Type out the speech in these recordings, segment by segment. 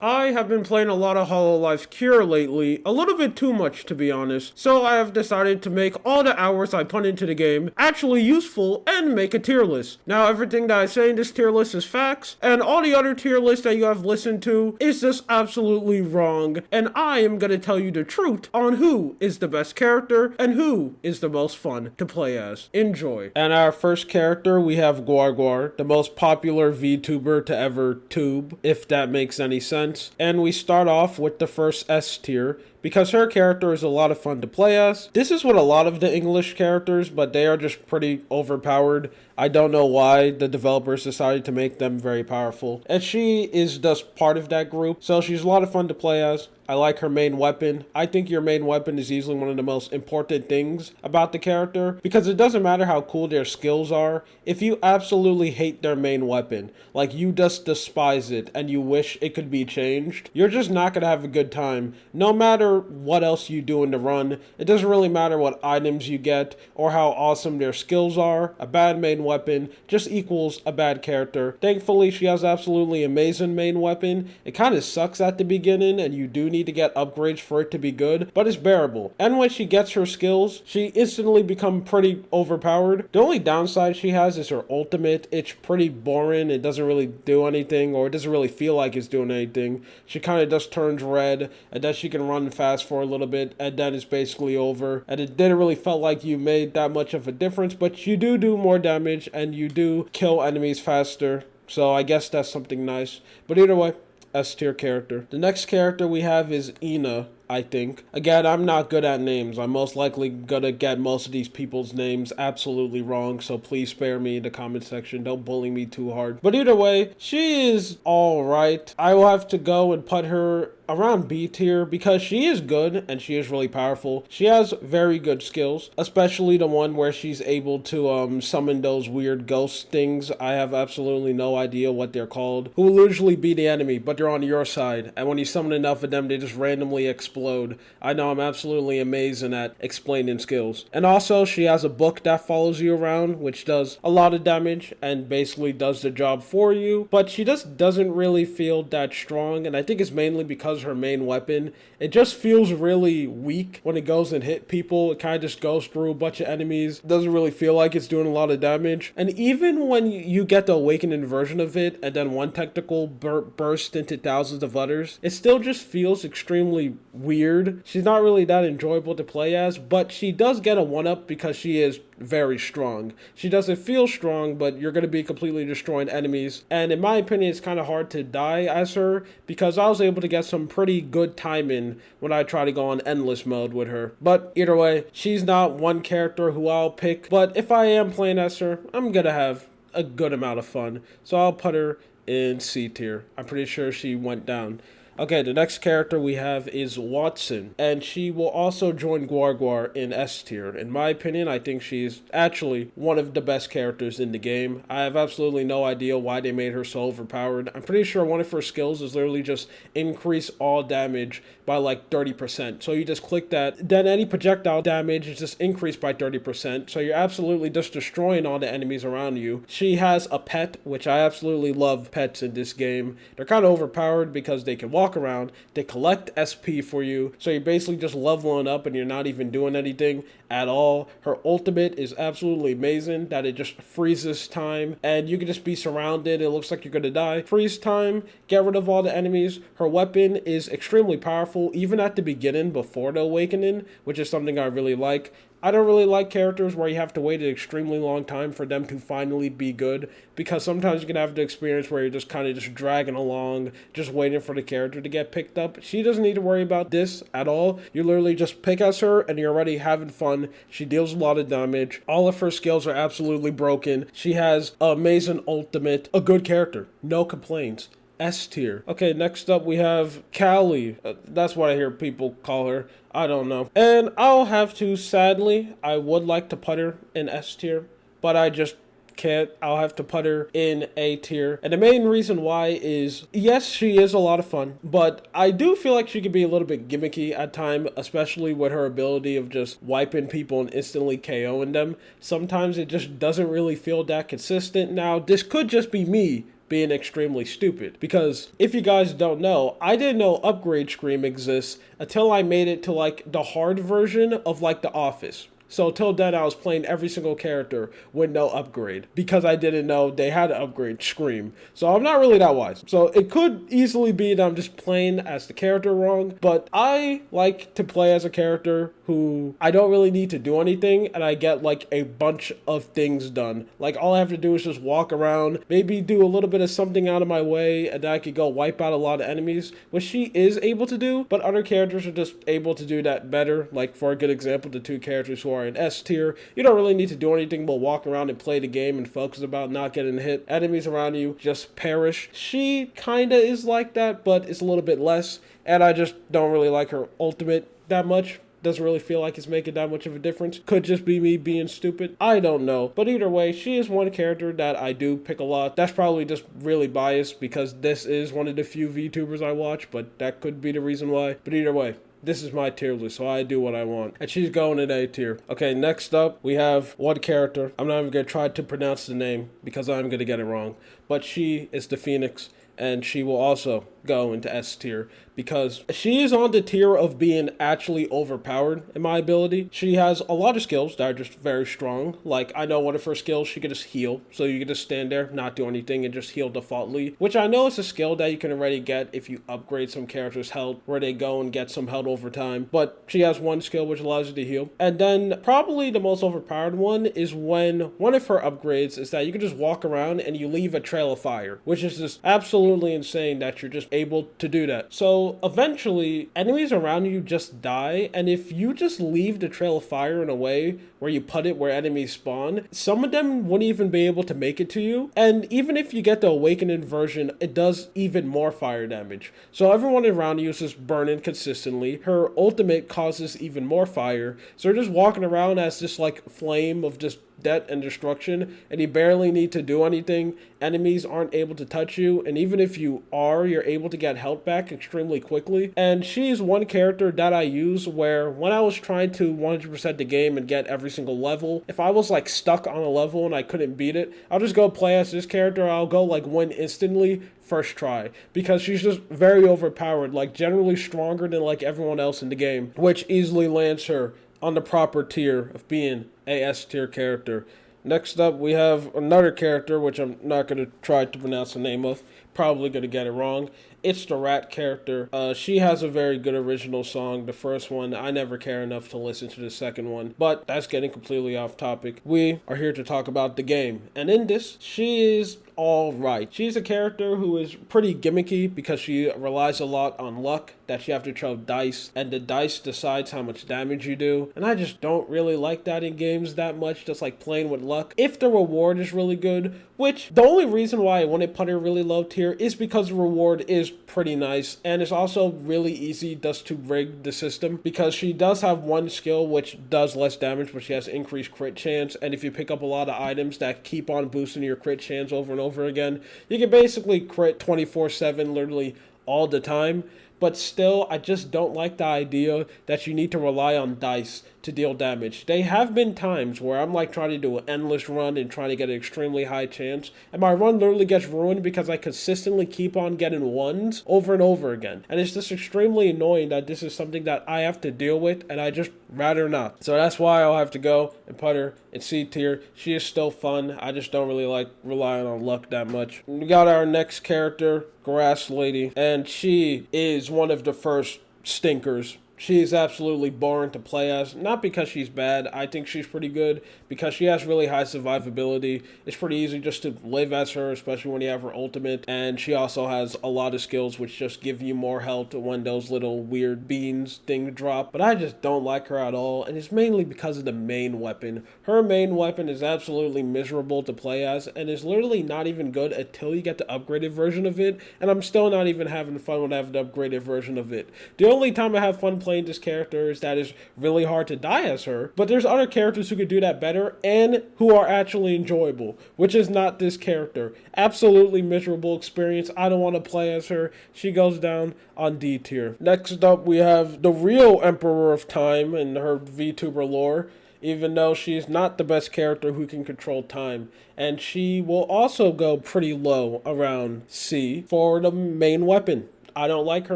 I have been playing a lot of Holocure lately, a little bit too much to be honest, so I have decided to make all the hours I put into the game actually useful and make a tier list. Now everything that I say in this tier list is facts, and all the other tier lists that you have listened to is just absolutely wrong, and I am gonna tell you the truth on who is the best character and who is the most fun to play as. Enjoy. And our first character, we have Guar, the most popular VTuber to ever tube, if that makes any sense. And we start off with the first S tier, because her character is a lot of fun to play as. This is what a lot of the English characters, but they are just pretty overpowered. I don't know why the developers decided to make them very powerful. And she is just part of that group, so she's a lot of fun to play as. I like her main weapon. I think your main weapon is easily one of the most important things about the character, because it doesn't matter how cool their skills are. If you absolutely hate their main weapon, like you just despise it and you wish it could be changed, you're just not going to have a good time. No matter what else you do in the run, it doesn't really matter what items you get or how awesome their skills are. A bad main weapon just equals a bad character. Thankfully, she has absolutely amazing main weapon. It kind of sucks at the beginning and you do need to get upgrades for it to be good, but it's bearable. And when she gets her skills, she instantly becomes pretty overpowered. The only downside she has is her ultimate. It's pretty boring. It doesn't really do anything, or it doesn't really feel like it's doing anything. She kind of just turns red, and then she can run fast for a little bit, and then it's basically over. And it didn't really felt like you made that much of a difference, but you do more damage, and you do kill enemies faster. So I guess that's something nice. But either way, S tier character. The next character we have is Ina, I think. Again, I'm not good at names. I'm most likely gonna get most of these people's names absolutely wrong, so please spare me in the comment section. Don't bully me too hard. But either way, she is alright. I will have to go and put her around B tier because she is good and she is really powerful. She has very good skills, especially the one where she's able to summon those weird ghost things. I have absolutely no idea what they're called, who will usually be the enemy, but they're on your side, and when you summon enough of them, they just randomly explode. I know, I'm absolutely amazing at explaining skills. And also, she has a book that follows you around, which does a lot of damage and basically does the job for you, but she just doesn't really feel that strong, and I think it's mainly because her main weapon, it just feels really weak when it goes and hit people. It kind of just goes through a bunch of enemies. Doesn't really feel like it's doing a lot of damage. And even when you get the awakening version of it, and then one technical burst into thousands of others, it still just feels extremely weird. She's not really that enjoyable to play as, but she does get a 1-up because she is very strong. She doesn't feel strong, but you're going to be completely destroying enemies. And in my opinion, it's kind of hard to die as her because I was able to get some pretty good timing when I try to go on endless mode with her. But either way, she's not one character who I'll pick, but if I am playing as her, I'm going to have a good amount of fun. So I'll put her in C tier. I'm pretty sure she went down. Okay, the next character we have is Watson, and she will also join Guar in S tier. In my opinion, I think she's actually one of the best characters in the game. I have absolutely no idea why they made her so overpowered. I'm pretty sure one of her skills is literally just increase all damage by like 30%. So you just click that, then any projectile damage is just increased by 30%. So you're absolutely just destroying all the enemies around you. She has a pet, which I absolutely love pets in this game. They're kind of overpowered because they can walk around, they collect SP for you, so you're basically just leveling up and you're not even doing anything at all. Her ultimate is absolutely amazing, that it just freezes time and you can just be surrounded. It looks like you're gonna die. Freeze time, get rid of all the enemies. Her weapon is extremely powerful even at the beginning before the awakening, which is something I really like. I don't really like characters where you have to wait an extremely long time for them to finally be good, because sometimes you can have the experience where you're just kind of just dragging along, just waiting for the character to get picked up. She doesn't need to worry about this at all. You literally just pick as her and you're already having fun. She deals a lot of damage. All of her skills are absolutely broken. She has an amazing ultimate. A good character. No complaints. S tier. Okay, next up we have Callie. That's what I hear people call her. I don't know. And I'll have to, sadly, I would like to put her in S tier, but I just can't. I'll have to put her in A tier. And the main reason why is, yes, she is a lot of fun, but I do feel like she could be a little bit gimmicky at times, especially with her ability of just wiping people and instantly KOing them. Sometimes it just doesn't really feel that consistent. Now, this could just be me being extremely stupid. Because if you guys don't know, I didn't know upgrade scream exists until I made it to like the hard version of like The Office. So till then, I was playing every single character with no upgrade because I didn't know they had an upgrade Scream. So I'm not really that wise. So it could easily be that I'm just playing as the character wrong, but I like to play as a character who I don't really need to do anything and I get like a bunch of things done. Like all I have to do is just walk around, maybe do a little bit of something out of my way, and then I could go wipe out a lot of enemies, which she is able to do, but other characters are just able to do that better. Like for a good example, the two characters who are in S tier, you don't really need to do anything but walk around and play the game and focus about not getting hit. Enemies around you just perish. She kinda is like that, but it's a little bit less, and I just don't really like her ultimate that much. Doesn't really feel like it's making that much of a difference. Could just be me being stupid. I don't know. But either way, she is one character that I do pick a lot. That's probably just really biased because this is one of the few VTubers I watch, but that could be the reason why. But either way, this is my tier list, so I do what I want. And she's going in A tier. Okay, next up, we have one character. I'm not even going to try to pronounce the name because I'm going to get it wrong. But she is the Phoenix, and she will also go into S tier because she is on the tier of being actually overpowered in my ability. She has a lot of skills that are just very strong. Like, I know one of her skills, she can just heal. So you can just stand there, not do anything, and just heal defaultly, which I know is a skill that you can already get if you upgrade some character's health, where they go and get some health over time. But she has one skill which allows you to heal. And then probably the most overpowered one is when one of her upgrades is that you can just walk around and you leave a trail of fire, which is just absolutely insane that you're just able to do that. So eventually enemies around you just die, and if you just leave the trail of fire in a way where you put it where enemies spawn, some of them wouldn't even be able to make it to you. And even if you get the awakening version, it does even more fire damage. So everyone around you is just burning consistently. Her ultimate causes even more fire, so you're just walking around as this like flame of just death and destruction, and you barely need to do anything. Enemies aren't able to touch you, and even if you are, you're able to get health back extremely quickly. And she's one character that I use where when I was trying to 100% the game and get every single level, if I was like stuck on a level and I couldn't beat it, I'll just go play as this character. I'll go like win instantly first try because she's just very overpowered, like generally stronger than like everyone else in the game, which easily lands her on the proper tier of being a S tier character. Next up, we have another character, which I'm not going to try to pronounce the name of. Probably going to get it wrong. It's the Rat character. She has a very good original song. The first one, I never care enough to listen to the second one. But that's getting completely off topic. We are here to talk about the game. And in this, she is all right. She's a character who is pretty gimmicky because she relies a lot on luck, that you have to throw dice, and the dice decides how much damage you do. And I just don't really like that in games that much, just like playing with luck. If the reward is really good, which the only reason why I wouldn't put her really low tier is because the reward is pretty nice, and it's also really easy just to rig the system because she does have one skill which does less damage, but she has increased crit chance, and if you pick up a lot of items that keep on boosting your crit chance over and over again, you can basically crit 24/7 literally all the time. But still, I just don't like the idea that you need to rely on dice to deal damage. There have been times where I'm like trying to do an endless run and trying to get an extremely high chance, and my run literally gets ruined because I consistently keep on getting ones over and over again. And it's just extremely annoying that this is something that I have to deal with, and I just rather not. So that's why I'll have to go and put her in C tier. She is still fun. I just don't really like relying on luck that much. We got our next character, Grass Lady, and she is one of the first stinkers. She is absolutely boring to play as, not because she's bad. I think she's pretty good because she has really high survivability. It's pretty easy just to live as her, especially when you have her ultimate, and she also has a lot of skills which just give you more health when those little weird beans things drop. But I just don't like her at all, and it's mainly because of the main weapon. Her main weapon is absolutely miserable to play as, and is literally not even good until you get the upgraded version of it, and I'm still not even having fun when I have the upgraded version of it. The only time I have fun playing this character is that it's really hard to die as her, but there's other characters who could do that better and who are actually enjoyable, which is not this character. Absolutely miserable experience. I don't want to play as her. She goes down on D tier. Next up, we have the real Emperor of Time in her VTuber lore. even though she's not the best character who can control time. And she will also go pretty low around C for the main weapon. I don't like her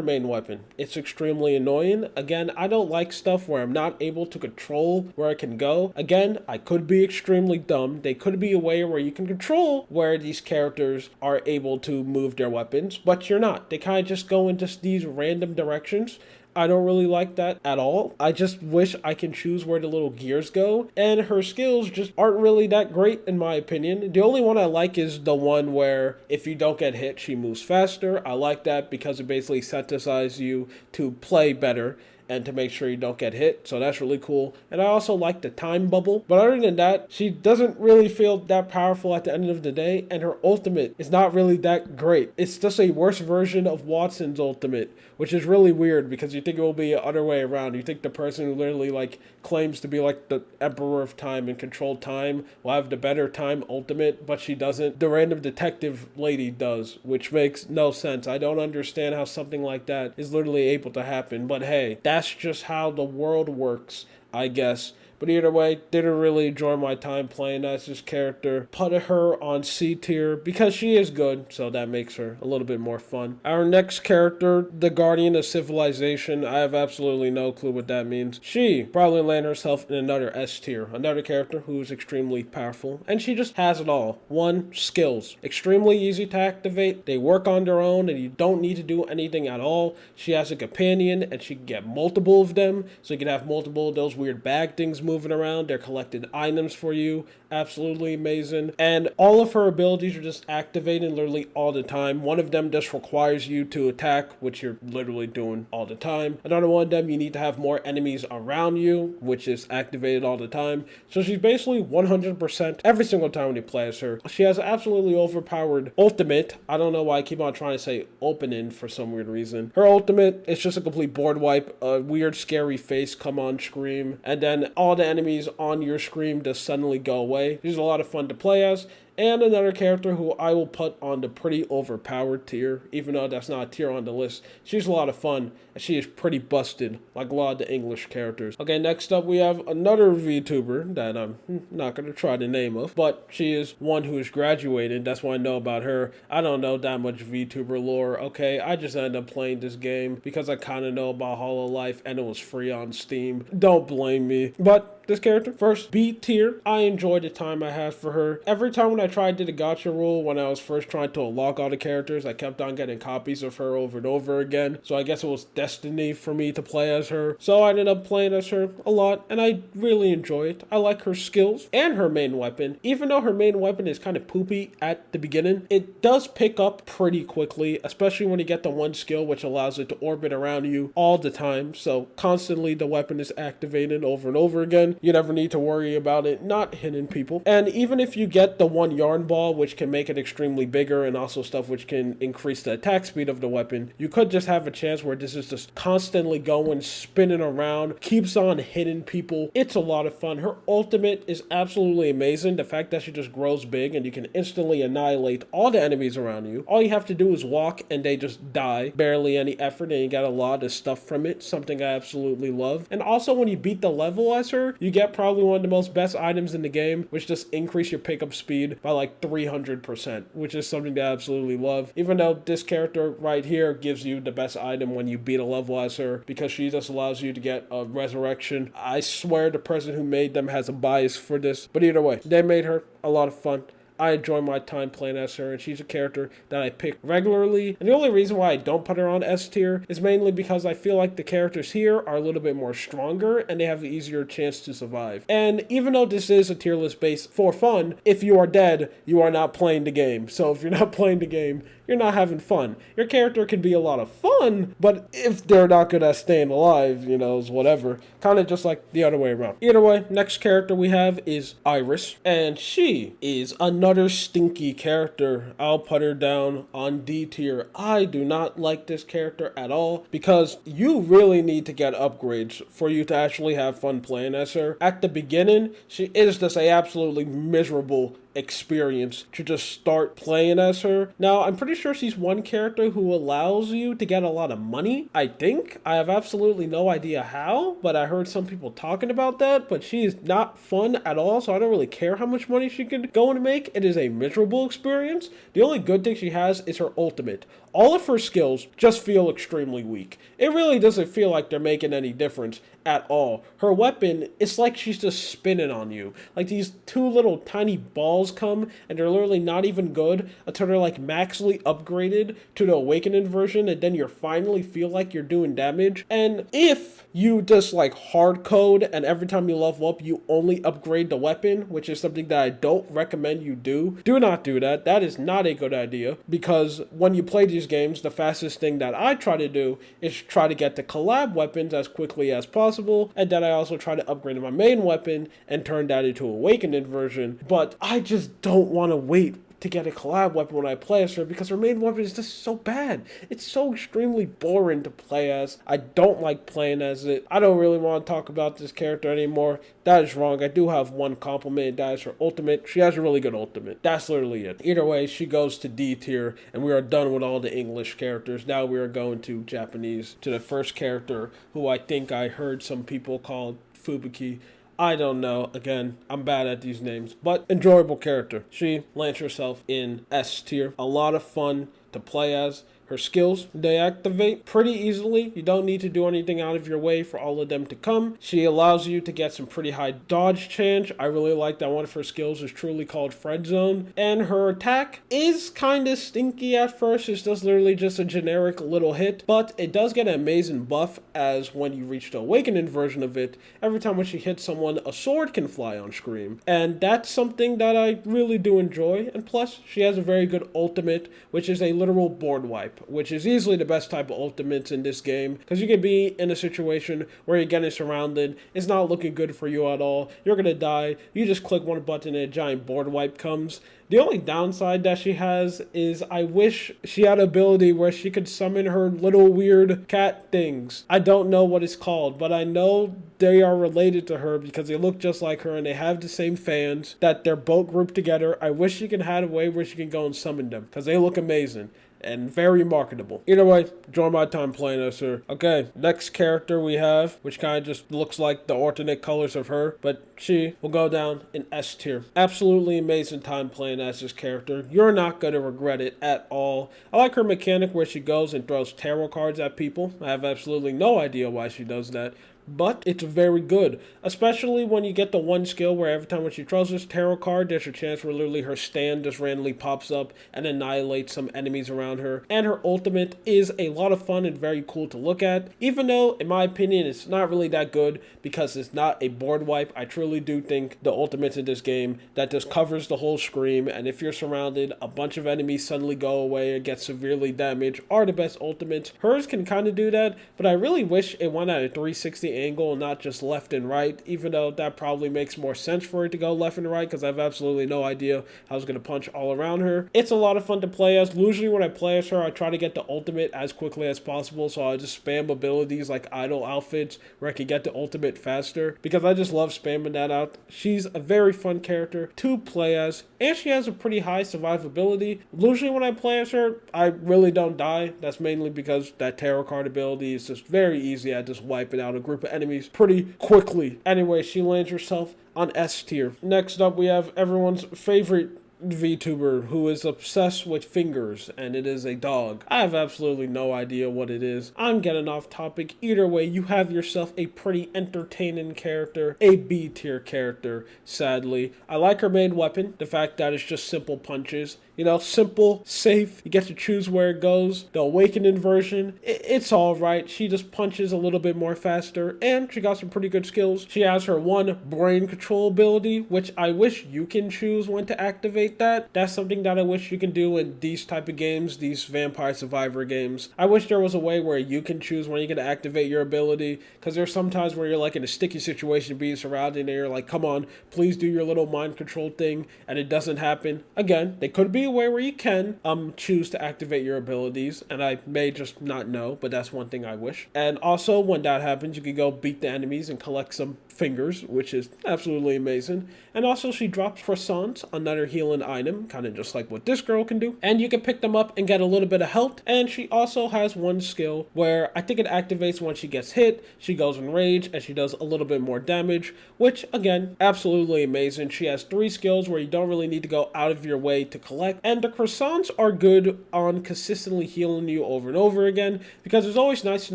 main weapon. It's extremely annoying. Again, I don't like stuff where I'm not able to control where I can go. Again, I could be extremely dumb. They could be a way where you can control where these characters are able to move their weapons, but you're not. They kind of just go into these random directions. I don't really like that at all. I just wish I can choose where the little gears go, and her skills just aren't really that great in my opinion. The only one I like is the one where if you don't get hit, she moves faster. I like that because it basically sensitizes you to play better and to make sure you don't get hit, so that's really cool. And I also like the time bubble, but other than that, she doesn't really feel that powerful at the end of the day, and her ultimate is not really that great. It's just a worse version of Watson's ultimate, which is really weird because you think it will be the other way around. You think the person who literally like claims to be like the emperor of time and control time will have the better time ultimate, but she doesn't. The random detective lady does, which makes no sense. I don't understand how something like that is literally able to happen, but hey, that's just how the world works, I guess. But either way, didn't really enjoy my time playing as this character. Put her on C tier because she is good, so that makes her a little bit more fun. Our next character, the Guardian of Civilization, I have absolutely no clue what that means. She probably landed herself in another S tier, another character who is extremely powerful, and she just has it all. One, skills. Extremely easy to activate, they work on their own, and you don't need to do anything at all. She has a companion, and she can get multiple of them, so you can have multiple of those weird bag things moving around. They're collected items for you. Absolutely amazing. And all of her abilities are just activating literally all the time. One of them just requires you to attack, which you're literally doing all the time. Another one of them, you need to have more enemies around you, which is activated all the time. So she's basically 100% every single time when you play as her. She has an absolutely overpowered ultimate. I don't know why I keep on trying to say opening for some weird reason. Her ultimate is just a complete board wipe, a weird scary face come on screen, and then all the enemies on your screen just suddenly go away. She's a lot of fun to play as. And another character who I will put on the pretty overpowered tier, even though that's not a tier on the list. She's a lot of fun, and she is pretty busted, like a lot of the English characters. Okay, next up we have another VTuber that I'm not going to try the name of, but she is one who is graduated. That's what I know about her. I don't know that much VTuber lore, okay? I just ended up playing this game because I kind of know about Hololive, and it was free on Steam. Don't blame me. But this character, first, B tier. I enjoyed the time I had for her. Every time when I tried to do the gacha rule, when I was first trying to unlock all the characters, I kept on getting copies of her over and over again. So I guess it was destiny for me to play as her. So I ended up playing as her a lot, and I really enjoy it. I like her skills and her main weapon. Even though her main weapon is kind of poopy at the beginning, it does pick up pretty quickly, especially when you get the one skill which allows it to orbit around you all the time. So constantly the weapon is activated over and over again. You never need to worry about it not hitting people. And even if you get the one yarn ball, which can make it extremely bigger, and also stuff which can increase the attack speed of the weapon, you could just have a chance where this is just constantly going, spinning around, keeps on hitting people. It's a lot of fun. Her ultimate is absolutely amazing. The fact that she just grows big and you can instantly annihilate all the enemies around you. All you have to do is walk and they just die. Barely any effort, and you get a lot of stuff from it. Something I absolutely love. And also when you beat the level as her, you get probably one of the most best items in the game, which just increase your pickup speed by like 300%, which is something that I absolutely love. Even though this character right here gives you the best item when you beat a level as her, because she just allows you to get a resurrection. I swear the person who made them has a bias for this, but either way, they made her a lot of fun. I enjoy my time playing as her, and she's a character that I pick regularly. And the only reason why I don't put her on S tier is mainly because I feel like the characters here are a little bit more stronger and they have an easier chance to survive. And even though this is a tier list based for fun, if you are dead, you are not playing the game. So if you're not playing the game, you're not having fun. Your character can be a lot of fun, but if they're not good at staying alive, you know, it's whatever. Kind of just like the other way around. Either way, next character we have is Iris, and she is another stinky character. I'll put her down on D tier. I do not like this character at all because you really need to get upgrades for you to actually have fun playing as her. At the beginning, she is just a absolutely miserable experience to just start playing as her. Now, I'm pretty sure she's one character who allows you to get a lot of money, I think. I have absolutely no idea how, but I heard some people talking about that, but she is not fun at all, so I don't really care how much money she can go and make. It is a miserable experience. The only good thing she has is her ultimate. All of her skills just feel extremely weak. It really doesn't feel like they're making any difference at all. Her weapon, it's like she's just spinning on you. Like these two little tiny balls come and they're literally not even good until they're like maximally upgraded to the awakening version, and then you finally feel like you're doing damage. And if you just like hard code and every time you level up you only upgrade the weapon, which is something that I don't recommend you do not do that. That is not a good idea, because when you play these games, the fastest thing that I try to do is try to get the collab weapons as quickly as possible, and then I also try to upgrade my main weapon and turn that into awakened version. But I just don't want to wait to get a collab weapon when I play as her, because her main weapon is just so bad. It's so extremely boring to play as. I don't like playing as it. I don't really want to talk about this character anymore. That is wrong. I do have one compliment. That is her ultimate. She has a really good ultimate. That's literally it. Either way, she goes to D tier, and we are done with all the English characters. Now we are going to Japanese, to the first character, who I think I heard some people call Fubuki. I don't know. Again, I'm bad at these names, but enjoyable character. She lands herself in S tier. A lot of fun to play as. Her skills, they activate pretty easily. You don't need to do anything out of your way for all of them to come. She allows you to get some pretty high dodge chance. I really like that one of her skills is truly called Friend Zone. And her attack is kind of stinky at first. It's just literally just a generic little hit, but it does get an amazing buff, as when you reach the awakening version of it, every time when she hits someone, a sword can fly on screen. And that's something that I really do enjoy. And plus, she has a very good ultimate, which is a literal board wipe, which is easily the best type of ultimates in this game, because you can be in a situation where you're getting surrounded, it's not looking good for you at all, you're gonna die, you just click one button and a giant board wipe comes. The only downside that she has is I wish she had an ability where she could summon her little weird cat things. I don't know what it's called, but I know they are related to her because they look just like her and they have the same fans, that they're both grouped together. I wish she could have a way where she can go and summon them, because they look amazing and very marketable. Either way, enjoy my time playing as her. Okay, next character we have, which kind of just looks like the alternate colors of her, but she will go down in S tier. Absolutely amazing time playing as this character. You're not going to regret it at all. I like her mechanic where she goes and throws tarot cards at people. I have absolutely no idea why she does that, but it's very good, especially when you get the one skill where every time when she throws this tarot card, there's a chance where literally her stand just randomly pops up and annihilates some enemies around her. And her ultimate is a lot of fun and very cool to look at, even though in my opinion it's not really that good because it's not a board wipe. I truly do think the ultimates in this game that just covers the whole screen, and if you're surrounded, a bunch of enemies suddenly go away and get severely damaged, are the best ultimates. Hers can kind of do that, but I really wish it went at a 360 angle and not just left and right, even though that probably makes more sense for it to go left and right, because I have absolutely no idea how I was going to punch all around her. It's a lot of fun to play as. Usually when I play as her, I try to get the ultimate as quickly as possible, so I just spam abilities like idle outfits where I can get the ultimate faster, because I just love spamming that out. She's a very fun character to play as, and she has a pretty high survivability. Usually when I play as her, I really don't die. That's mainly because that tarot card ability is just very easy at just wiping out a group of enemies pretty quickly. Anyway, she lands herself on S tier. Next up, we have everyone's favorite VTuber who is obsessed with fingers, and it is a dog. I have absolutely no idea what it is. I'm getting off topic. Either way, you have yourself a pretty entertaining character, a B tier character, sadly. I like her main weapon, the fact that it's just simple punches. You know, simple, safe, you get to choose where it goes. The awakening version, it's alright. She just punches a little bit more faster, and she got some pretty good skills. She has her one brain control ability, which I wish you can choose when to activate that. That's something that I wish you can do in these type of games, these Vampire Survivor games. I wish there was a way where you can choose when you're going to activate your ability, because there's sometimes where you're like in a sticky situation being surrounded and you're like, come on, please do your little mind control thing, and it doesn't happen. Again, they could be a way where you can choose to activate your abilities, and I may just not know, but that's one thing I wish. And also, when that happens, you can go beat the enemies and collect some fingers, which is absolutely amazing. And also, she drops croissants, another healing healing item, kind of just like what this girl can do. And you can pick them up and get a little bit of health. And she also has one skill where I think it activates when she gets hit. She goes in rage and she does a little bit more damage, which again, absolutely amazing. She has 3 skills where you don't really need to go out of your way to collect. And the croissants are good on consistently healing you over and over again, because it's always nice to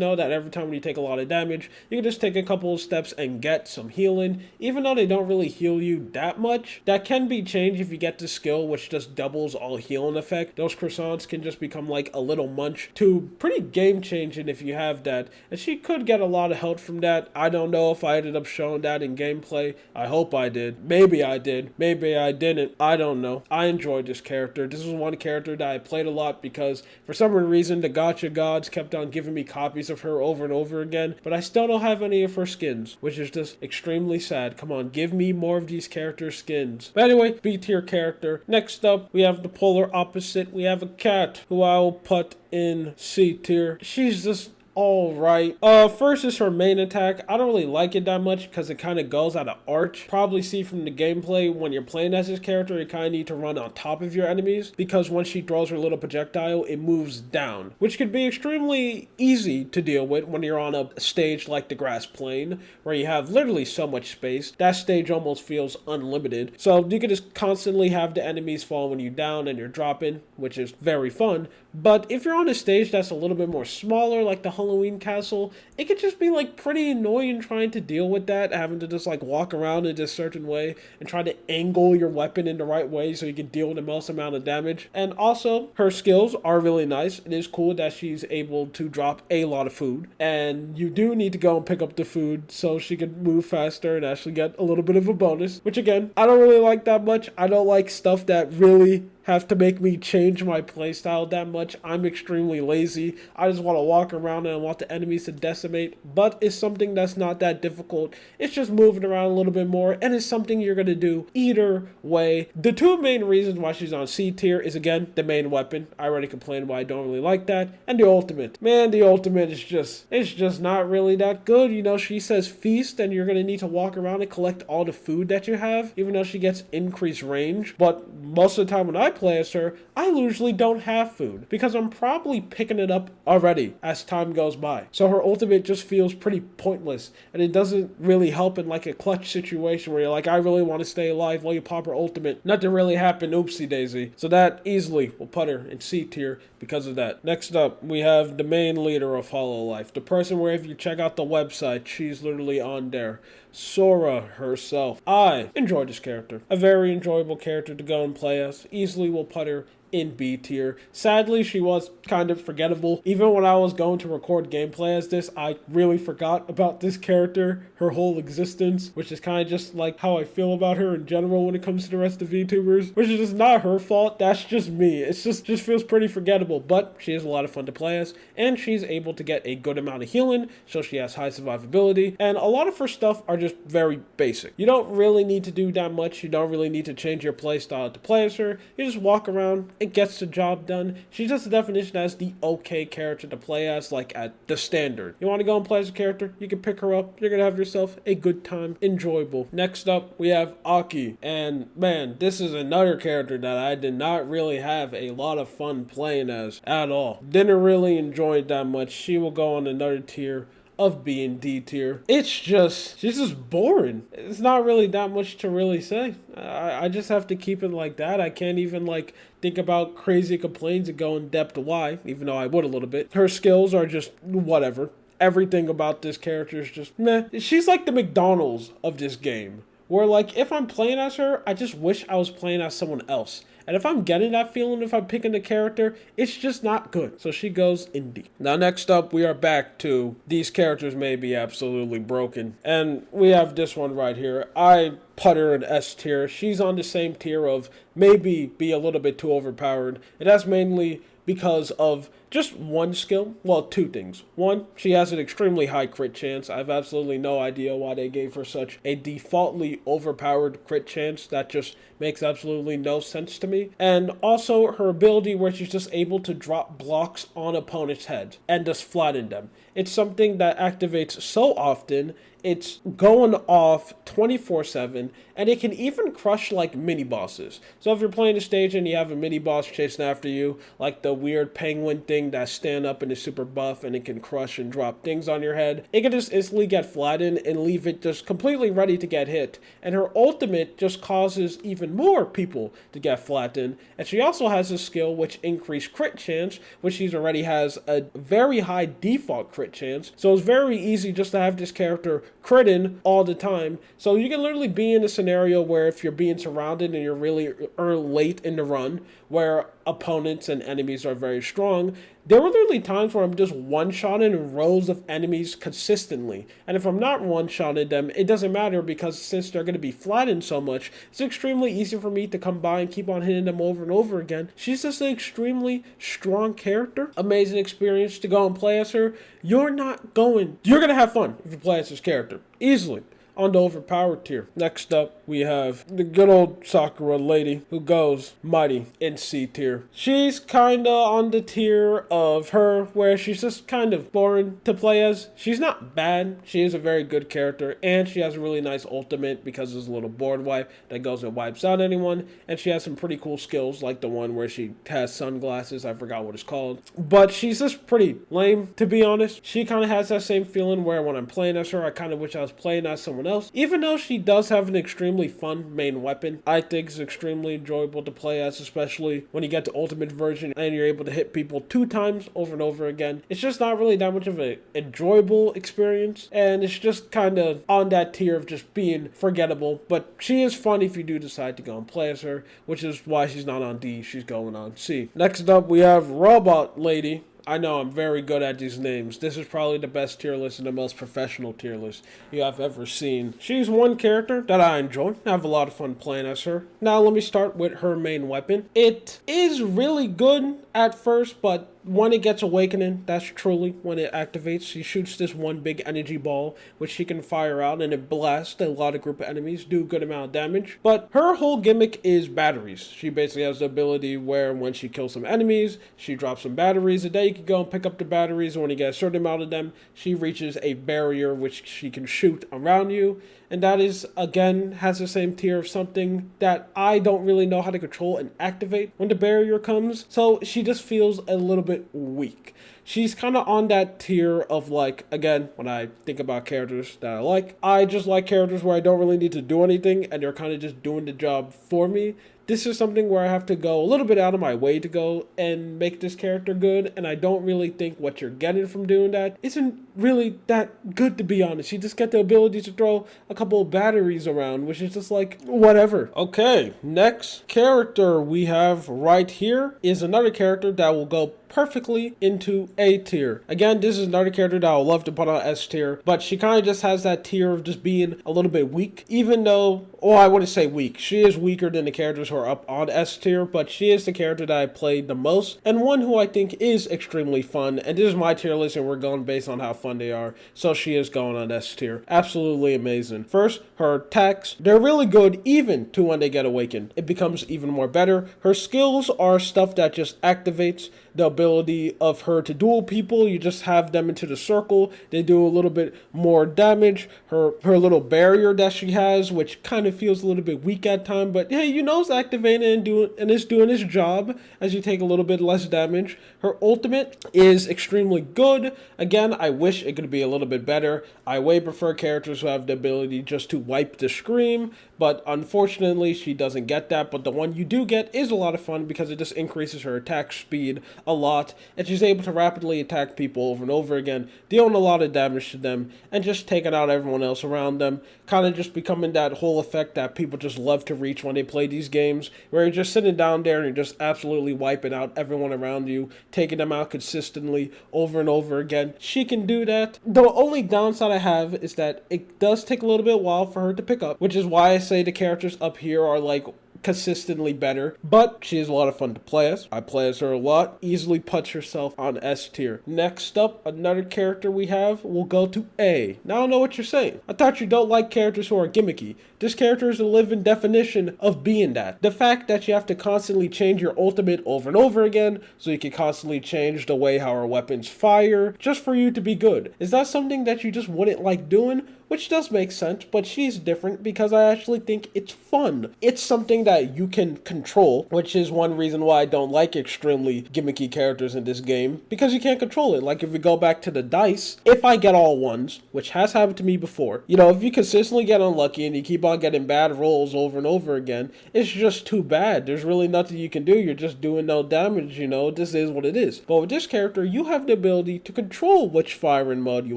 know that every time when you take a lot of damage, you can just take a couple of steps and get some healing. Even though they don't really heal you that much, that can be changed if you get the skill which just doubles all healing effect. Those croissants can just become like a little munch to pretty game changing if you have that. And she could get a lot of health from that. I don't know if I ended up showing that in gameplay. I hope I did. Maybe I did. Maybe I didn't. I don't know. I enjoyed this character. This was one character that I played a lot because for some reason the gacha gods kept on giving me copies of her over and over again, but I still don't have any of her skins, which is just extremely sad. Come on, give me more of these characters' skins. But anyway, B tier character. Next up, we have the polar opposite. We have a cat who I will put in C tier. She's just alright. First is her main attack. I don't really like it that much because it kind of goes out of arch. Probably see from the gameplay when you're playing as this character, you kind of need to run on top of your enemies, because when she throws her little projectile, it moves down, which could be extremely easy to deal with when you're on a stage like the grass plane, where you have literally so much space. That stage almost feels unlimited. So you can just constantly have the enemies following you down and you're dropping, which is very fun. But if you're on a stage that's a little bit more smaller, like the Halloween castle, it could just be like pretty annoying trying to deal with that, having to just like walk around in a certain way and try to angle your weapon in the right way so you can deal the most amount of damage. And also, her skills are really nice. It is cool that she's able to drop a lot of food, and you do need to go and pick up the food so she can move faster and actually get a little bit of a bonus, which again, I don't really like that much. I don't like stuff that really have to make me change my playstyle that much. I'm extremely lazy. I just want to walk around and I want the enemies to decimate, but it's something that's not that difficult. It's just moving around a little bit more, and it's something you're going to do either way. The 2 main reasons why she's on C tier is, again, the main weapon. I already complained why I don't really like that. And the ultimate. Man, the ultimate is just not really that good. You know, she says feast, and you're going to need to walk around and collect all the food that you have, even though she gets increased range. But most of the time when I play as her, I usually don't have food because I'm probably picking it up already as time goes by. So her ultimate just feels pretty pointless, and it doesn't really help in like a clutch situation where you're like, I really want to stay alive while you pop her ultimate. Nothing really happened, oopsie daisy. So that easily will put her in C tier because of that. Next up, we have the main leader of Hololive, the person where if you check out the website, she's literally on there. Sora herself. I enjoyed this character. A very enjoyable character to go and play as. Easily will put her in B tier. Sadly, she was kind of forgettable. Even when I was going to record gameplay as this, I really forgot about this character, her whole existence, which is kind of just like how I feel about her in general when it comes to the rest of VTubers, which is just not her fault. That's just me. It's just feels pretty forgettable, but she is a lot of fun to play as, and she's able to get a good amount of healing, so she has high survivability, and a lot of her stuff are just very basic. You don't really need to do that much. You don't really need to change your playstyle to play as her. You just walk around, it gets the job done. She's just the definition as the okay character to play as, like at the standard. You want to go and play as a character, you can pick her up. You're gonna have yourself a good time, enjoyable. Next up, we have Aki, and man, this is another character that I did not really have a lot of fun playing as at all. Didn't really enjoy it that much. She will go on another tier of B and D tier. She's just boring. It's not really that much to really say. I just have to keep it like that. I can't even like think about crazy complaints and go in depth why, even though I would a little bit. Her skills are just whatever. Everything about this character is just meh. She's like the McDonald's of this game, where like if I'm playing as her, I just wish I was playing as someone else. And if I'm getting that feeling, if I'm picking a character, it's just not good. So she goes in D. Now next up, we are back to these characters may be absolutely broken. And we have this one right here. I put her in S tier. She's on the same tier of maybe be a little bit too overpowered. And that's mainly because of just one skill. Well, 2 things. One, she has an extremely high crit chance. I have absolutely no idea why they gave her such a defaultly overpowered crit chance. That just makes absolutely no sense to me. And also her ability where she's just able to drop blocks on opponents' heads and just flatten them. It's something that activates so often, it's going off 24/7, and it can even crush like mini bosses. So if you're playing a stage and you have a mini boss chasing after you, like the weird penguin thing that stand up and is super buff and it can crush and drop things on your head, it can just instantly get flattened and leave it just completely ready to get hit. And her ultimate just causes even more people to get flattened. And she also has a skill which increase crit chance, which she already has a very high default crit chance. So it's very easy just to have this character critting all the time. So you can literally be in a scenario where if you're being surrounded and you're really late in the run, where opponents and enemies are very strong, there were literally times where I'm just one-shotting rows of enemies consistently. And if I'm not one-shotting them, it doesn't matter because since they're going to be flattened so much, it's extremely easy for me to come by and keep on hitting them over and over again. She's just an extremely strong character. Amazing experience to go and play as her. You're going to have fun if you play as this character. Easily. On the overpowered tier. Next up, we have the good old Sakura lady who goes mighty in C tier. She's kinda on the tier of her where she's just kind of boring to play as. She's not bad. She is a very good character and she has a really nice ultimate because there's a little board wipe that goes and wipes out anyone. And she has some pretty cool skills like the one where she has sunglasses. I forgot what it's called. But she's just pretty lame, to be honest. She kind of has that same feeling where when I'm playing as her, I kind of wish I was playing as someone else. Even though she does have an extremely fun main weapon, I think it's extremely enjoyable to play as, especially when you get the ultimate version and you're able to hit people 2 times over and over again. It's just not really that much of an enjoyable experience, and it's just kind of on that tier of just being forgettable. But she is fun if you do decide to go and play as her, which is why she's not on D, she's going on C. Next up, we have Robot Lady. I know I'm very good at these names. This is probably the best tier list and the most professional tier list you have ever seen. She's one character that I enjoy. I have a lot of fun playing as her. Now let me start with her main weapon. It is really good at first, but when it gets awakening, that's truly when it activates. She shoots this one big energy ball, which she can fire out, and it blasts a lot of group of enemies, do a good amount of damage. But her whole gimmick is batteries. She basically has the ability where when she kills some enemies, she drops some batteries. And then you can go and pick up the batteries, and when you get a certain amount of them, she reaches a barrier which she can shoot around you. And that is, again, has the same tier of something that I don't really know how to control and activate when the barrier comes. So she just feels a little bit weak. She's kind of on that tier of like, again, when I think about characters that I just like characters where I don't really need to do anything and they're kind of just doing the job for me. This is something where I have to go a little bit out of my way to go and make this character good, and I don't really think what you're getting from doing that isn't really that good, to be honest. You just get the ability to throw a couple of batteries around, which is just like, whatever. Okay, next character we have right here is another character that will go perfectly into A tier. Again, this is another character that I would love to put on S tier, but she kind of just has that tier of just being a little bit weak, even though, I wouldn't say weak. She is weaker than the characters who are up on S tier, but she is the character that I played the most, and one who I think is extremely fun, and this is my tier list, and we're going based on how fun they are, so she is going on S tier. Absolutely amazing. First, her attacks, they're really good even to when they get awakened. It becomes even more better. Her skills are stuff that just activates the ability of her to duel people. You just have them into the circle. They do a little bit more damage. Her little barrier that she has, which kind of feels a little bit weak at times, but hey, it's activating and it's doing its job as you take a little bit less damage. Her ultimate is extremely good. Again, I wish it could be a little bit better. I way prefer characters who have the ability just to wipe the screen, but unfortunately she doesn't get that. But the one you do get is a lot of fun because it just increases her attack speed a lot, and she's able to rapidly attack people over and over again, dealing a lot of damage to them and just taking out everyone else around them, kind of just becoming that whole effect that people just love to reach when they play these games, where you're just sitting down there and you're just absolutely wiping out everyone around you, taking them out consistently over and over again. She can do that. The only downside I have is that it does take a little bit while for her to pick up, which is why I say the characters up here are like consistently better, but she is a lot of fun to play as. I play as her a lot. Easily puts herself on S tier. Next up, another character we have will go to A. Now I know what you're saying. I thought you don't like characters who are gimmicky. This character is a living definition of being that. The fact that you have to constantly change your ultimate over and over again, so you can constantly change the way how her weapons fire, just for you to be good. Is that something that you just wouldn't like doing? which does make sense, but she's different because I actually think it's fun. It's something that you can control, which is one reason why I don't like extremely gimmicky characters in this game, because you can't control it. Like if we go back to the dice, if I get all ones, which has happened to me before, if you consistently get unlucky and you keep on getting bad rolls over and over again, it's just too bad. There's really nothing you can do. You're just doing no damage, this is what it is. But with this character, you have the ability to control which firing mode you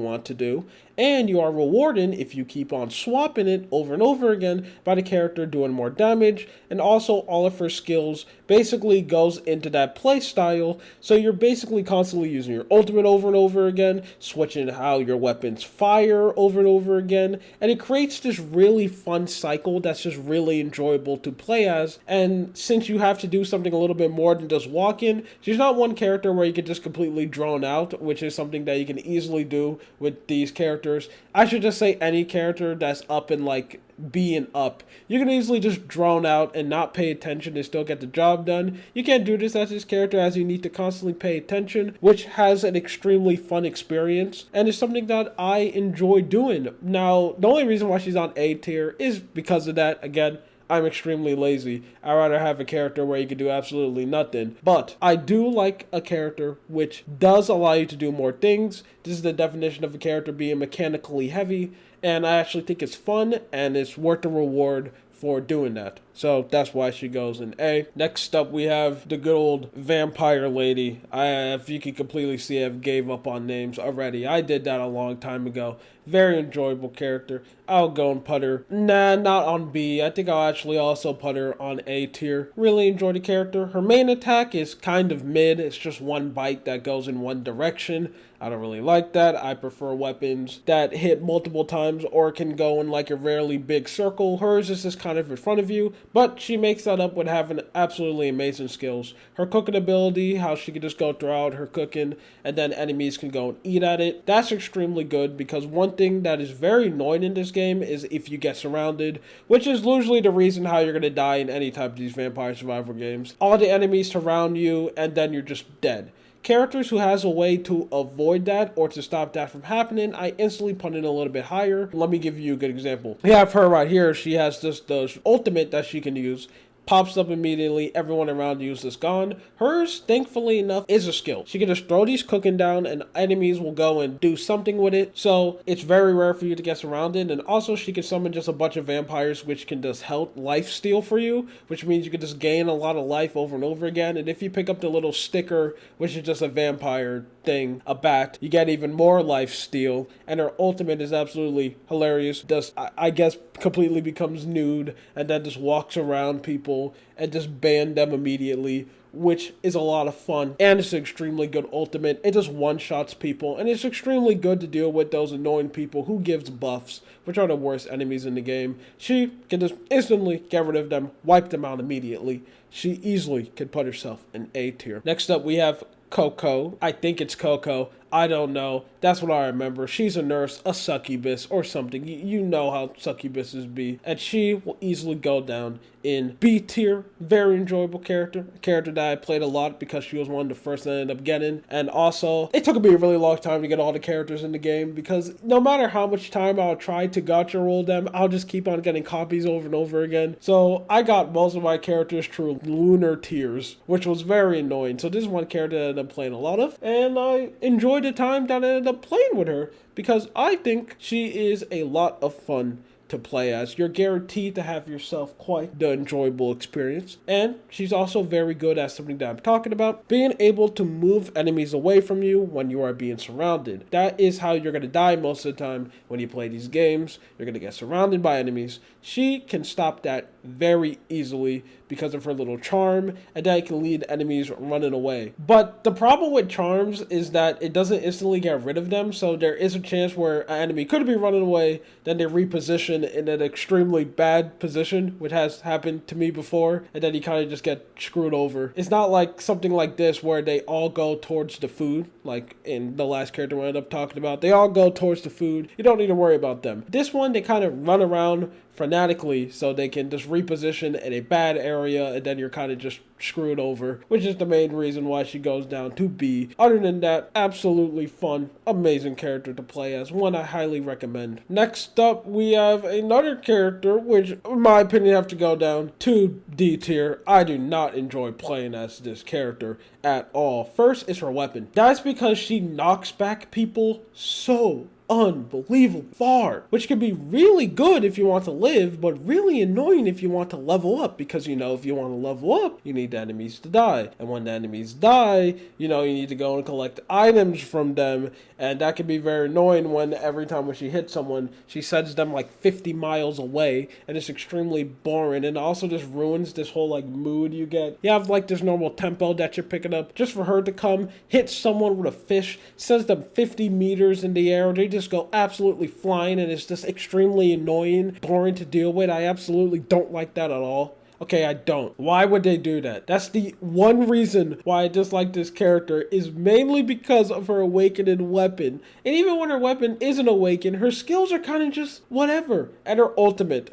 want to do, and you are rewarded if you keep on swapping it over and over again by the character doing more damage, and also all of her skills basically goes into that play style, so you're basically constantly using your ultimate over and over again, switching how your weapons fire over and over again, and it creates this really fun cycle that's just really enjoyable to play as. And since you have to do something a little bit more than just walk in, she's not one character where you can just completely drone out, which is something that you can easily do with these characters. I should just say any character that's up and like being up. You can easily just drone out and not pay attention and still get the job done. You can't do this as this character, as you need to constantly pay attention, which has an extremely fun experience and is something that I enjoy doing. Now, the only reason why she's on A tier is because of that. Again, I'm extremely lazy. I'd rather have a character where you can do absolutely nothing. But I do like a character which does allow you to do more things. This is the definition of a character being mechanically heavy, and I actually think it's fun and it's worth the reward for doing that. So that's why she goes in A. Next up, we have the good old vampire lady. If you can completely see, I've gave up on names already. I did that a long time ago. Very enjoyable character. I'll go and put her, not on B. I think I'll actually also put her on A tier. Really enjoy the character. Her main attack is kind of mid. It's just one bite that goes in one direction. I don't really like that. I prefer weapons that hit multiple times or can go in like a rarely big circle. Hers is just kind of in front of you, but she makes that up with having absolutely amazing skills. Her cooking ability, how she can just go throughout her cooking and then enemies can go and eat at it. That's extremely good, because one thing that is very annoying in this game is if you get surrounded, which is usually the reason how you're going to die in any type of these vampire survival games. All the enemies surround you and then you're just dead. Characters who has a way to avoid that or to stop that from happening, I instantly put it a little bit higher. Let me give you a good example. We have her right here. She has just the ultimate that she can use. Pops up immediately, everyone around you is just gone. Hers, thankfully enough, is a skill. She can just throw these cooking down and enemies will go and do something with it. So it's very rare for you to get surrounded. And also she can summon just a bunch of vampires which can just help life steal for you, which means you can just gain a lot of life over and over again. And if you pick up the little sticker, which is just a vampire thing, a bat, you get even more life steal. And her ultimate is absolutely hilarious. Just, I guess, completely becomes nude and then just walks around people and just ban them immediately, which is a lot of fun, and it's an extremely good ultimate. It just one-shots people, and it's extremely good to deal with those annoying people who gives buffs, which are the worst enemies in the game. She can just instantly get rid of them, wipe them out immediately. She easily can put herself in A tier. Next up, we have Coco. I think it's Coco. I don't know. That's what I remember. She's a nurse, a succubus, or something. You know how succubuses be. And she will easily go down in B tier. Very enjoyable character. A character that I played a lot because she was one of the first that I ended up getting. And also, it took me a really long time to get all the characters in the game, because no matter how much time I'll try to gacha roll them, I'll just keep on getting copies over and over again. So I got most of my characters through lunar tiers, which was very annoying. So this is one character that I ended up playing a lot of, and I enjoyed the time that I ended up playing with her, because I think she is a lot of fun to play as. You're guaranteed to have yourself quite the enjoyable experience. And she's also very good at something that I'm talking about, being able to move enemies away from you when you are being surrounded. That is how you're going to die most of the time when you play these games. You're going to get surrounded by enemies. She can stop that very easily because of her little charm, and that can lead enemies running away. But the problem with charms is that it doesn't instantly get rid of them, so there is a chance where an enemy could be running away, then they reposition reposition in an extremely bad position, which has happened to me before, and then you kind of just get screwed over. It's not like something like this where they all go towards the food, like in the last character we ended up talking about. They all go towards the food. You don't need to worry about them. This one, they kind of run around fanatically so they can just reposition in a bad area, and then you're kind of just screwed over, which is the main reason why she goes down to B. Other than that, absolutely fun, amazing character to play as, one I highly recommend. Next up, we have another character which, in my opinion, have to go down to D tier. I do not enjoy playing as this character at all. First is her weapon. That's because she knocks back people so unbelievable far, which can be really good if you want to live, but really annoying if you want to level up, because if you want to level up, you need the enemies to die, and when the enemies die, you need to go and collect items from them, and that can be very annoying when every time when she hits someone, she sends them like 50 miles away, and it's extremely boring, and also just ruins this whole like mood you get. You have like this normal tempo that you're picking up, just for her to come hit someone with a fish, sends them 50 meters in the air, they just go absolutely flying, and it's just extremely annoying, boring to deal with. I absolutely don't like that at all. Okay, I don't. Why would they do that? That's the one reason why I dislike this character, is mainly because of her awakening weapon. And even when her weapon isn't awakened, her skills are kind of just whatever. And her ultimate,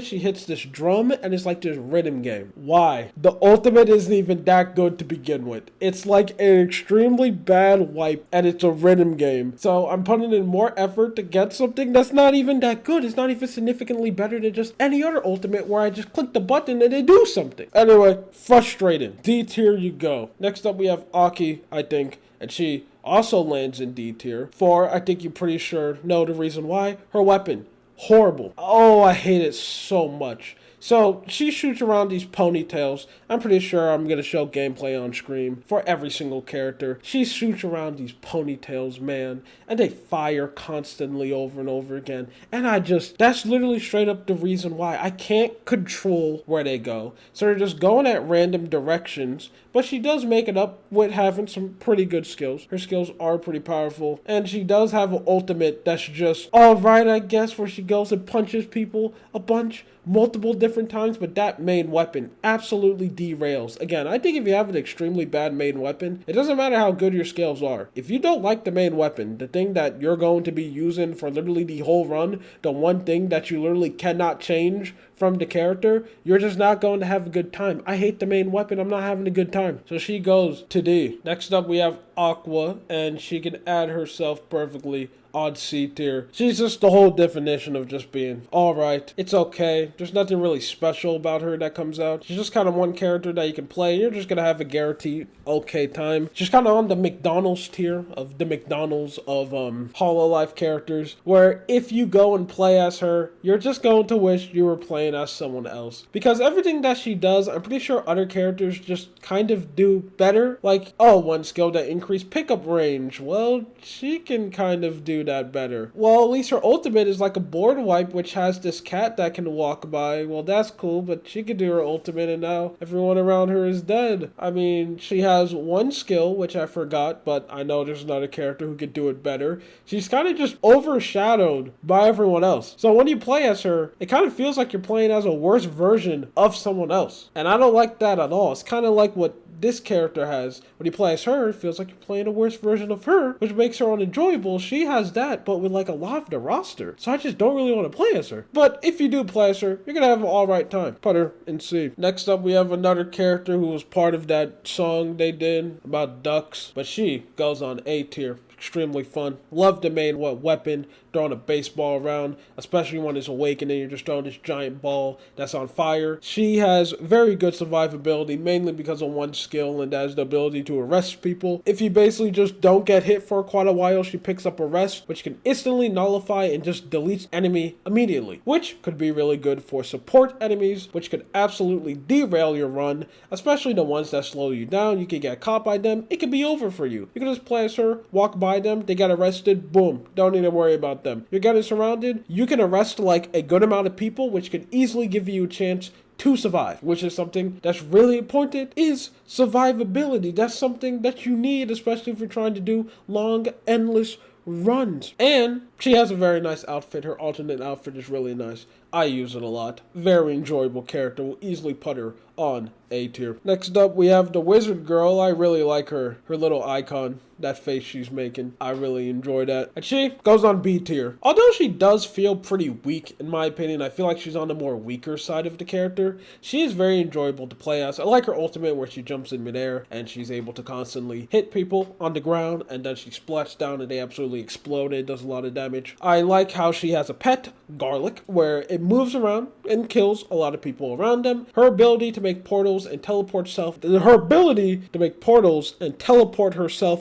she hits this drum and it's like this rhythm game. Why? The ultimate isn't even that good to begin with. It's like an extremely bad wipe and it's a rhythm game. So I'm putting in more effort to get something that's not even that good. It's not even significantly better than just any other ultimate where I just click the button and they do something. Anyway, frustrating. D tier you go. Next up we have Aki, I think, and she also lands in D tier. For, I think you're pretty sure know the reason why. Her weapon. Horrible. Oh, I hate it so much. So, she shoots around these ponytails. I'm pretty sure I'm going to show gameplay on screen for every single character. She shoots around these ponytails, man, and they fire constantly over and over again. And that's literally straight up the reason why. I can't control where they go. So they're just going at random directions, but she does make it up with having some pretty good skills. Her skills are pretty powerful, and she does have an ultimate that's just alright, I guess, where she goes and punches people a bunch, multiple different times, but that main weapon absolutely derails. Again, I think if you have an extremely bad main weapon, it doesn't matter how good your skills are. If you don't like the main weapon, the thing that you're going to be using for literally the whole run, the one thing that you literally cannot change from the character, you're just not going to have a good time. I hate the main weapon. I'm not having a good time. So she goes to D. Next up, we have Aqua, and she can add herself perfectly on C tier. She's just the whole definition of just being alright. It's okay. There's nothing really special about her that comes out. She's just kind of one character that you can play. You're just gonna have a guaranteed okay time. She's kind of on the McDonald's tier of the McDonald's of Hololive characters, where if you go and play as her, you're just going to wish you were playing as someone else. Because everything that she does, I'm pretty sure other characters just kind of do better. Like, one skill that increased pickup range. Well, she can kind of do that better. Well, at least her ultimate is like a board wipe, which has this cat that can walk by. Well, that's cool, but she could do her ultimate and now everyone around her is dead. I mean, she has one skill, which I forgot, but I know there's another character who could do it better. She's kind of just overshadowed by everyone else. So when you play as her, it kind of feels like you're playing as a worse version of someone else. And I don't like that at all. It's kind of like what this character has. When you play as her, it feels like you're playing a worse version of her, which makes her unenjoyable. She has that, but with like a lot of the roster. So I just don't really want to play as her. But if you do play as her, you're gonna have an alright time. Put her in C. Next up, we have another character who was part of that song they did about ducks, but she goes on A tier. Extremely fun. Love the main weapon, throwing a baseball around, especially when it's awakening. You're just throwing this giant ball that's on fire. She has very good survivability, mainly because of one skill, and that is the ability to arrest people. If you basically just don't get hit for quite a while, she picks up arrest, which can instantly nullify and just deletes enemy immediately, which could be really good for support enemies, which could absolutely derail your run, especially the ones that slow you down. You could get caught by them, it could be over for you. You can just play as her, walk by them, they get arrested, boom, don't need to worry about them. You're getting surrounded, you can arrest like a good amount of people, which can easily give you a chance to survive, which is something that's really important, is survivability. That's something that you need, especially if you're trying to do long, endless runs. And She has a very nice outfit. Her alternate outfit is really nice. I use it a lot. Very enjoyable character. Will easily put her on A tier. Next up, we have the Wizard Girl. I really like her. Her little icon. That face she's making. I really enjoy that. And she goes on B tier. Although she does feel pretty weak, in my opinion, I feel like she's on the more weaker side of the character. She is very enjoyable to play as. I like her ultimate where she jumps in midair and she's able to constantly hit people on the ground and then she splats down and they absolutely explode. It does a lot of damage. I like how she has a pet, Garlic, where it moves around and kills a lot of people around them. Her ability to make portals and teleport herself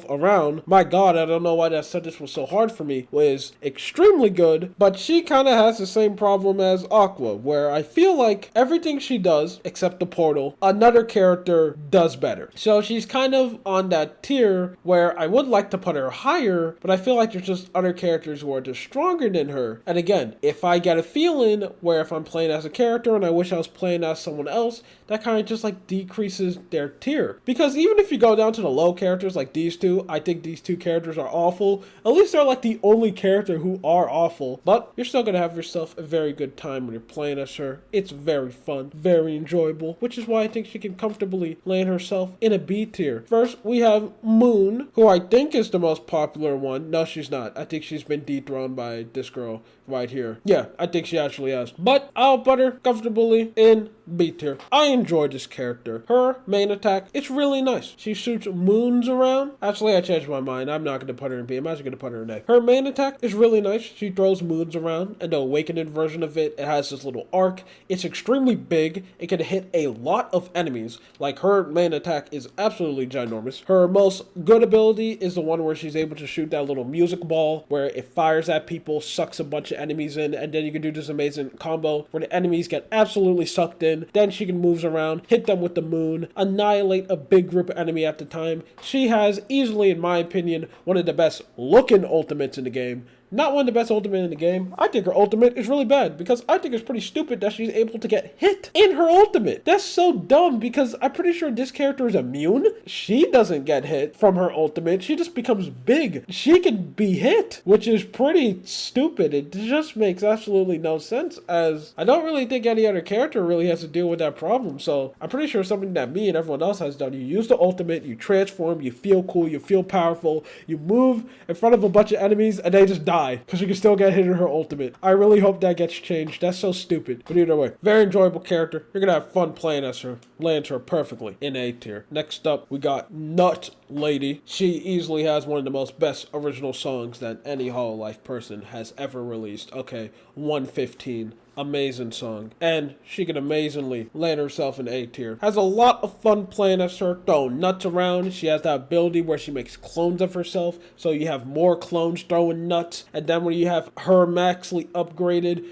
around. My god, I don't know why that sentence was so hard for me, was extremely good, but she kind of has the same problem as Aqua, where I feel like everything she does, except the portal, another character does better. So she's kind of on that tier where I would like to put her higher, but I feel like there's just other characters who are just stronger than her. And again, if I get a feeling where if I'm playing as a character and I wish I was playing as someone else, that kind of just like decreases their tier. Because even if you go down to the low characters like these two, I think these two characters are awful. At least they're like the only character who are awful. But you're still going to have yourself a very good time when you're playing as her. It's very fun, very enjoyable, which is why I think she can comfortably land herself in a B tier. First, we have Moon, who I think is the most popular one. No, she's not. I think she's been dethroned by this girl right here. Yeah, I think she actually has. But I'll put her comfortably in B tier. I enjoy this character. Her main attack, it's really nice. She shoots moons around. Actually, I changed my mind. I'm not going to put her in B. I'm actually going to put her in A. Her main attack is really nice. She throws moons around, and the awakened version of it has this little arc. It's extremely big. It can hit a lot of enemies. Like, her main attack is absolutely ginormous. Her most good ability is the one where she's able to shoot that little music ball, where it fires at people, sucks a bunch of enemies in, and then you can do this amazing combo where the enemies get absolutely sucked in. Then she can move around, hit them with the moon, annihilate a big group of enemy at the time. She has easily, in my opinion, one of the best looking ultimates in the game. Not one of the best ultimate in the game. I think her ultimate is really bad because I think it's pretty stupid that she's able to get hit in her ultimate. That's so dumb because I'm pretty sure this character is immune. She doesn't get hit from her ultimate. She just becomes big. She can be hit, which is pretty stupid. It just makes absolutely no sense as I don't really think any other character really has to deal with that problem. So I'm pretty sure it's something that me and everyone else has done. You use the ultimate, you transform, you feel cool, you feel powerful, you move in front of a bunch of enemies and they just die. Because you can still get hit in her ultimate. I really hope that gets changed. That's so stupid. But either way, very enjoyable character. You're gonna have fun playing as her. Lands her perfectly in A tier. Next up, we got Nut Lady. She easily has one of the most best original songs that any Hololive person has ever released. Okay, 115. Amazing song. And she can amazingly land herself in A tier. Has a lot of fun playing as her, throwing nuts around. She has that ability where she makes clones of herself, so you have more clones throwing nuts. And then when you have her maxly upgraded,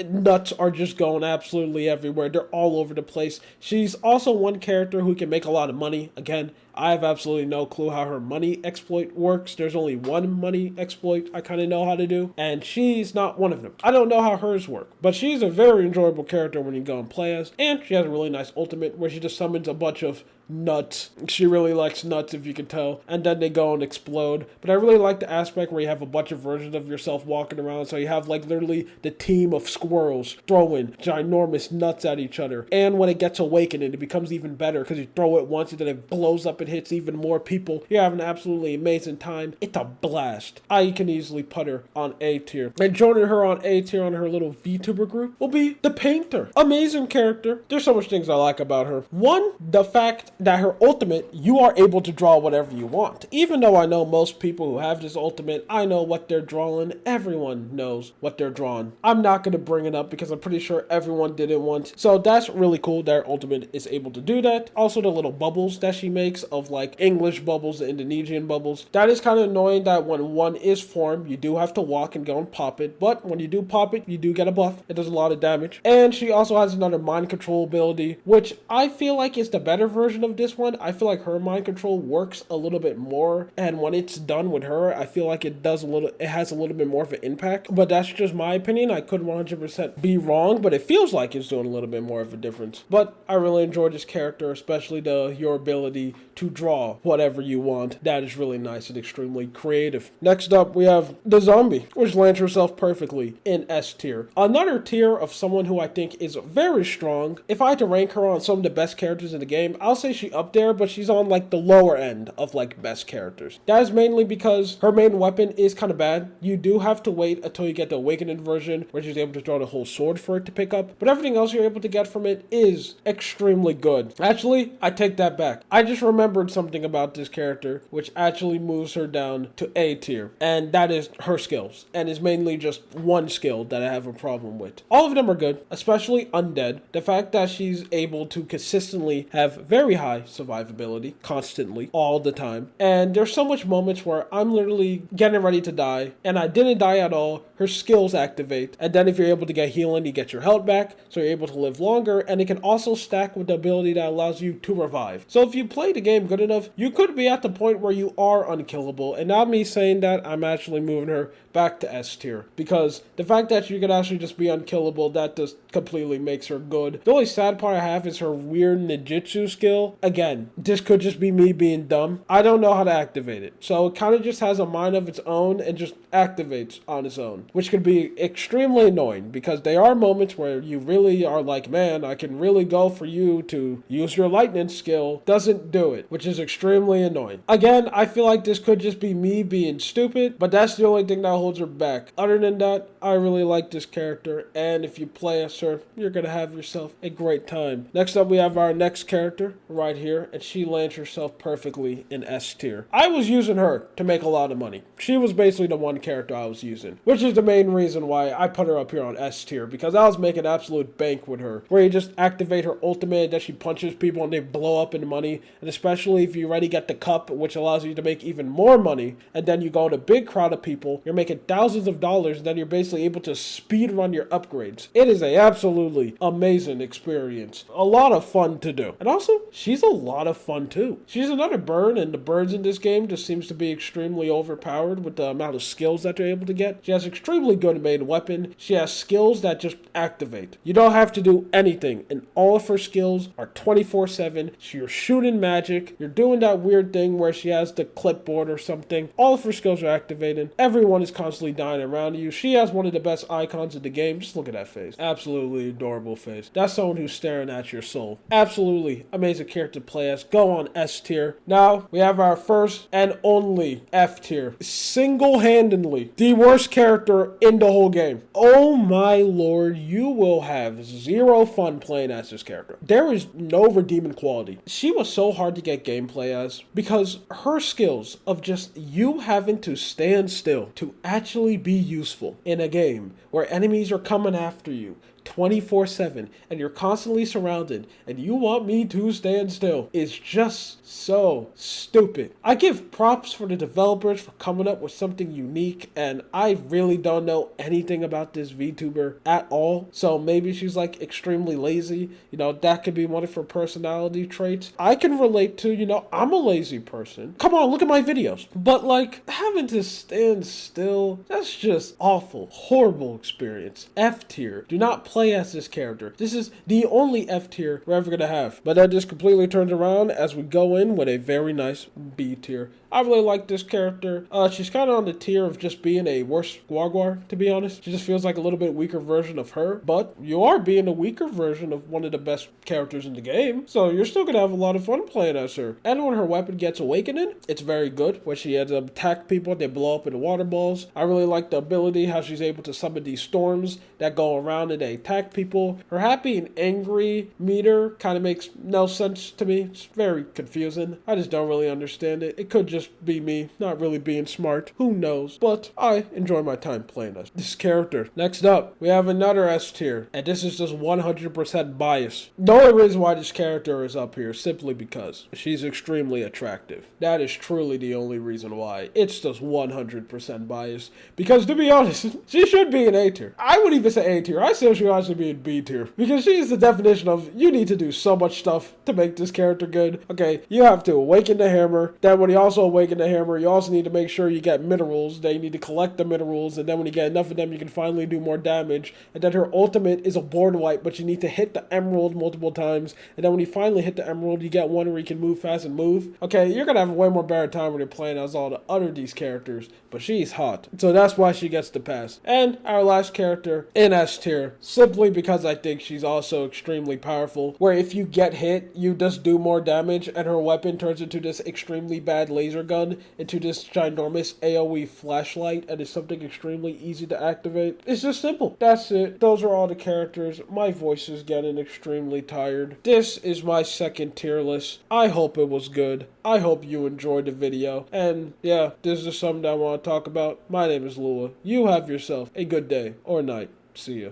nuts are just going absolutely everywhere. They're all over the place. She's also one character who can make a lot of money. Again, I have absolutely no clue how her money exploit works. There's only one money exploit I kind of know how to do, and she's not one of them. I don't know how hers work, but she's a very enjoyable character when you go and play as, and she has a really nice ultimate where she just summons a bunch of nuts. She really likes nuts, if you can tell, and then they go and explode. But I really like the aspect where you have a bunch of versions of yourself walking around, so you have like literally the team of squirrels throwing ginormous nuts at each other. And when it gets awakened, it becomes even better because you throw it once and then it blows up and hits even more people. You're having an absolutely amazing time. It's a blast. I can easily put her on A tier. And joining her on A tier on her little VTuber group will be the Painter. Amazing character. There's so much things I like about her. One, the fact that her ultimate, you are able to draw whatever you want. Even though I know most people who have this ultimate, I know what they're drawing. Everyone knows what they're drawing. I'm not going to bring it up because I'm pretty sure everyone did it once. So that's really cool that her ultimate is able to do that. Also the little bubbles that she makes of like English bubbles, the Indonesian bubbles. That is kind of annoying that when one is formed, you do have to walk and go and pop it. But when you do pop it, you do get a buff. It does a lot of damage. And she also has another mind control ability, which I feel like is the better version of of this one. I feel like her mind control works a little bit more, and when it's done with her, I feel like it has a little bit more of an impact. But that's just my opinion. I could 100% be wrong, but it feels like it's doing a little bit more of a difference. But I really enjoyed this character, especially your ability to draw whatever you want. That is really nice and extremely creative. Next up, we have the zombie, which lands herself perfectly in S tier. Another tier of someone who I think is very strong. If I had to rank her on some of the best characters in the game, I'll say she's up there, but she's on like the lower end of like best characters. That is mainly because her main weapon is kind of bad. You do have to wait until you get the awakened version, where she's able to throw the whole sword for it to pick up, but everything else you're able to get from it is extremely good. Actually, I take that back. I just remembered something about this character which actually moves her down to A tier, and that is her skills, and is mainly just one skill that I have a problem with. All of them are good, especially Undead. The fact that she's able to consistently have very high survivability, constantly, all the time, and there's so much moments where I'm literally getting ready to die, and I didn't die at all. Her skills activate, and then if you're able to get healing, you get your health back, so you're able to live longer, and it can also stack with the ability that allows you to revive. So if you play the game good enough, you could be at the point where you are unkillable, and not me saying that, I'm actually moving her back to S tier, because the fact that you could actually just be unkillable, that just completely makes her good. The only sad part I have is her weird ninjutsu skill. Again, this could just be me being dumb. I don't know how to activate it, so it kind of just has a mind of its own and just activates on its own, which could be extremely annoying, because there are moments where you really are like, man, I can really go for you to use your lightning skill. Doesn't do it, which is extremely annoying. Again, I feel like this could just be me being stupid, but that's the only thing that holds her back. Other than that, I really like this character, and if you play as her, you're gonna have yourself a great time. Next up, we have our next character right here, and she lands herself perfectly in S tier. I was using her to make a lot of money. She was basically the one character I was using, which is the main reason why I put her up here on S tier, because I was making absolute bank with her, where you just activate her ultimate, that she punches people and they blow up in money, and especially if you already get the cup, which allows you to make even more money, and then you go to a big crowd of people, you're making thousands of dollars, and then you're basically able to speed run your upgrades. It is a absolutely amazing experience. A lot of fun to do. And also, she's a lot of fun too. She's another bird, and the birds in this game just seems to be extremely overpowered with the amount of skills that they're able to get. She has extremely good main weapon. She has skills that just activate. You don't have to do anything, and all of her skills are 24/7. You're shooting magic. You're doing that weird thing where she has the clipboard or something. All of her skills are activated. Everyone is constantly dying around you. She has one of the best icons in the game. Just look at that face. Absolutely adorable face. That's someone who's staring at your soul. Absolutely amazing character to play as. Go on S tier. Now, we have our first and only F tier. Single-handedly, the worst character in the whole game. Oh my lord, you will have zero fun playing as this character. There is no redeeming quality. She was so hard to get gameplay as, because her skills of just you having to stand still to actually be useful in a game where enemies are coming after you 24/7 and you're constantly surrounded and you want me to stand still is just so stupid. I give props for the developers for coming up with something unique, and I really don't know anything about this VTuber at all, so maybe she's like extremely lazy. That could be one of her personality traits. I can relate to, I'm a lazy person. Come on, look at my videos. But like, having to stand still, that's just awful. Horrible experience. F tier. Do not play as this character. This is the only F tier we're ever gonna have. But that just completely turns around as we go in with a very nice B tier. I really like this character. She's kind of on the tier of just being a worse Guarguar, to be honest. She just feels like a little bit weaker version of her, but you are being a weaker version of one of the best characters in the game, so you're still gonna have a lot of fun playing as her. And when her weapon gets awakened, it's very good, where she has to attack people, they blow up in water balls. I really like the ability, how she's able to summon these storms that go around and they attack people. Her happy and angry meter kind of makes no sense to me. It's very confusing. I just don't really understand it. It could just just be me, not really being smart. Who knows? But I enjoy my time playing as this character. Next up, we have another S tier, and this is just 100% bias. The only reason why this character is up here simply because she's extremely attractive. That is truly the only reason why. It's just 100% biased. Because to be honest, she should be an A tier. I would even say A tier. I say she should actually be in B tier. Because she is the definition of you need to do so much stuff to make this character good. Okay, you have to awaken the hammer. Then when you also awaken the hammer, you also need to make sure you get minerals. Then you need to collect the minerals. And then when you get enough of them, you can finally do more damage. And then her ultimate is a board wipe, but you need to hit the emerald multiple times. And then when you finally hit the emerald, you get one where you can move fast and move. Okay, you're gonna have a way more better time when you're playing as all the other these characters. But she's hot. So that's why she gets the pass. And our last character in S tier, simply because I think she's also extremely powerful, where if you get hit, you just do more damage, and her weapon turns into this extremely bad laser gun, into this ginormous AoE flashlight, and it's something extremely easy to activate. It's just simple. That's it. Those are all the characters. My voice is getting extremely tired. This is my second tier list. I hope it was good. I hope you enjoyed the video. And yeah, this is something I want to talk about. My name is Lua. You have yourself a good day or night. See ya.